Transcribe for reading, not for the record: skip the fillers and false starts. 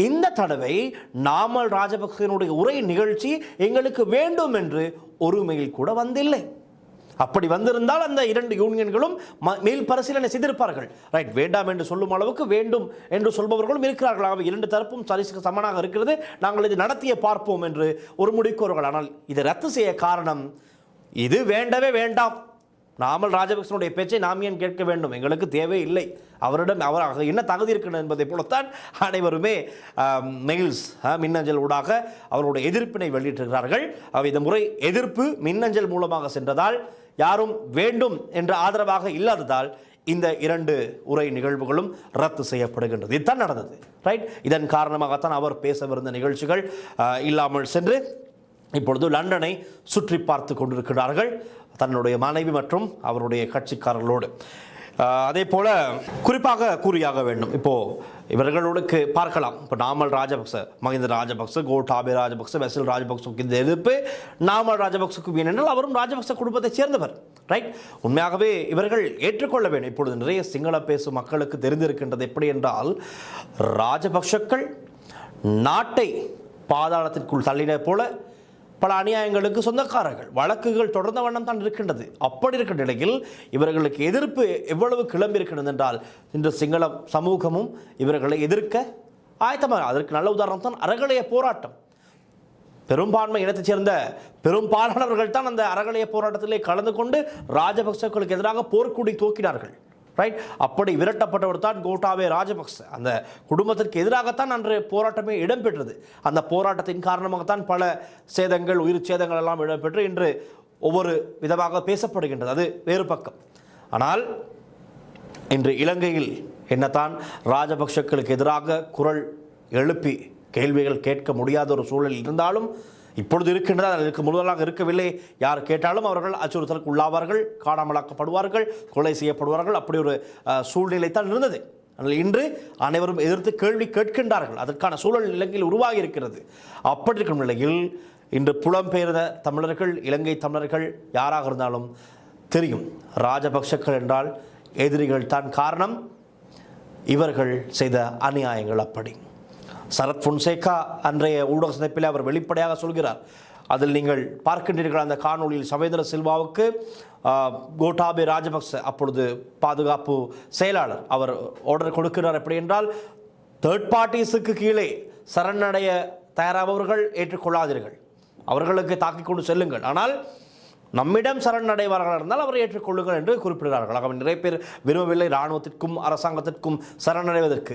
இந்த தடவை நாமல் ராஜபக்சனுடைய உரை நிகழ்ச்சி எங்களுக்கு வேண்டும் என்று ஒரு மெயில் கூட வந்தில்லை. அப்படி வந்திருந்தால் அந்த இரண்டு யூனியன்களும் மேல் பரிசீலனை செய்திருப்பார்கள். ரைட், வேண்டாம் என்று சொல்லும் அளவுக்கு வேண்டும் என்று சொல்பவர்களும் இருக்கிறார்கள். ஆகவே இரண்டு தரப்பும் சரிக்கு சமனாக இருக்கிறது, நாங்கள் இதை நடத்திய பார்ப்போம் என்று ஒரு முடிவுக்கு வருவார்கள். ஆனால் இதை ரத்து செய்ய காரணம் இது வேண்டவே வேண்டாம், நாமல் ராஜபக்சனுடைய பேச்சை நாம் ஏன் கேட்க வேண்டும், எங்களுக்கு தேவை இல்லை, அவரிடம் அவர் என்ன தகுதி இருக்கிறது என்பதை போலத்தான் அனைவருமே மெயில்ஸ் மின்னஞ்சல் ஊடாக அவருடைய எதிர்ப்பினை வெளியிட்டிருக்கிறார்கள். இந்த முறை எதிர்ப்பு மின்னஞ்சல் மூலமாக சென்றதால் யாரும் வேண்டும் என்ற ஆதரவாக இல்லாததால் இந்த இரண்டு உரை நிகழ்வுகளும் ரத்து செய்யப்படுகின்றது. இதுதான் நடந்தது. ரைட், இதன் காரணமாகத்தான் அவர் பேசவிருந்த நிகழ்ச்சிகள் இல்லாமல் சென்று இப்பொழுது லண்டனை சுற்றி பார்த்து கொண்டிருக்கிறார்கள் தன்னுடைய மனைவி மற்றும் அவருடைய கட்சிக்காரர்களோடு. அதே போல குறிப்பாக கூறியாக வேண்டும், இப்போ இவர்களுக்கு பார்க்கலாம், இப்போ நாமல் ராஜபக்ச, மஹிந்த ராஜபக்ச, கோட்டாபே ராஜபக்ச, வெசில் ராஜபக்சவுக்கு இந்த எதிர்ப்பு நாமல் ராஜபக்சவுக்கு ஏனென்றால் அவரும் ராஜபக்ச குடும்பத்தைச் சேர்ந்தவர். ரைட், உண்மையாகவே இவர்கள் ஏற்றுக்கொள்ள வேண்டும். இப்பொழுது நிறைய சிங்கள பேசும் மக்களுக்கு தெரிந்திருக்கின்றது எப்படி என்றால், ராஜபக்சக்கள் நாட்டை பாதாளத்திற்குள் தள்ளின போல பல அநியாயங்களுக்கு சொந்தக்காரர்கள், வழக்குகள் தொடர்ந்த வண்ணம் தான் இருக்கின்றது. அப்படி இருக்கிற நிலையில் இவர்களுக்கு எதிர்ப்பு எவ்வளவு கிளம்பி இருக்கிறது என்றால், இன்று சிங்கள சமூகமும் இவர்களை எதிர்க்க ஆயத்தமாக. அதற்கு நல்ல உதாரணம் தான் அறகலைய போராட்டம். பெரும்பான்மை இனத்தைச் சேர்ந்த பெரும்பாலானவர்கள் தான் அந்த அறகலைய போராட்டத்திலே கலந்து கொண்டு ராஜபக்சர்களுக்கு எதிராக போர்க்குடி தூக்கினார்கள். ரைட், அப்படி விரட்டப்பட்டவர் தான் கோட்டாபே ராஜபக்ச. அந்த குடும்பத்திற்கு எதிராகத்தான் அன்று போராட்டமே இடம்பெற்றது. அந்த போராட்டத்தின் காரணமாகத்தான் பல சேதங்கள், உயிர் சேதங்கள் எல்லாம் இடம்பெற்று இன்று ஒவ்வொரு விதமாக பேசப்படுகின்றது. அது வேறு பக்கம். ஆனால் இன்று இலங்கையில் என்னத்தான் ராஜபக்சக்களுக்கு எதிராக குரல் எழுப்பி கேள்விகள் கேட்க முடியாத ஒரு சூழல் இருந்தாலும் இப்பொழுது இருக்கின்றது. அதற்கு முதலாக இருக்கவில்லை. யார் கேட்டாலும் அவர்கள் அச்சுறுத்தலுக்கு உள்ளாவார்கள், காணாமலாக்கப்படுவார்கள், கொலை செய்யப்படுவார்கள். அப்படி ஒரு சூழ்நிலை தான் இருந்தது. ஆனால் இன்று அனைவரும் எதிர்த்து கேள்வி கேட்கின்றார்கள். அதற்கான சூழல் இலங்கையில் உருவாகி இருக்கிறது. அப்படி இருக்கும் நிலையில் இன்று புலம்பெயர்ந்த தமிழர்கள், இலங்கை தமிழர்கள் யாராக இருந்தாலும் தெரியும், ராஜபக்சக்கள் என்றால் எதிரிகள் தான் காரணம், இவர்கள் செய்த அநியாயங்கள் அப்படி. சரத் பொன்சேகா அன்றைய ஊடக சந்திப்பில் அவர் வெளிப்படையாக சொல்கிறார். அதில் நீங்கள் பார்க்கின்றீர்கள் அந்த காணொலியில், சவேந்திர சில்வாவுக்கு கோட்டாபே ராஜபக்ச அப்பொழுது பாதுகாப்பு செயலாளர் அவர் ஆர்டர் கொடுக்கிறார். எப்படி என்றால், தேர்ட் பார்ட்டிஸுக்கு கீழே சரணடைய தயாராபவர்கள் ஏற்றுக்கொள்ளாதீர்கள், அவர்களுக்கு தாக்கிக் கொண்டு செல்லுங்கள், ஆனால் நம்மிடம் சரணடைவார்கள் இருந்தால் அவரை ஏற்றுக்கொள்ளுங்கள் என்று குறிப்பிடுகிறார்கள். ஆகவே நிறைய பேர் விரும்பவில்லை இராணுவத்திற்கும் அரசாங்கத்திற்கும் சரணடைவதற்கு.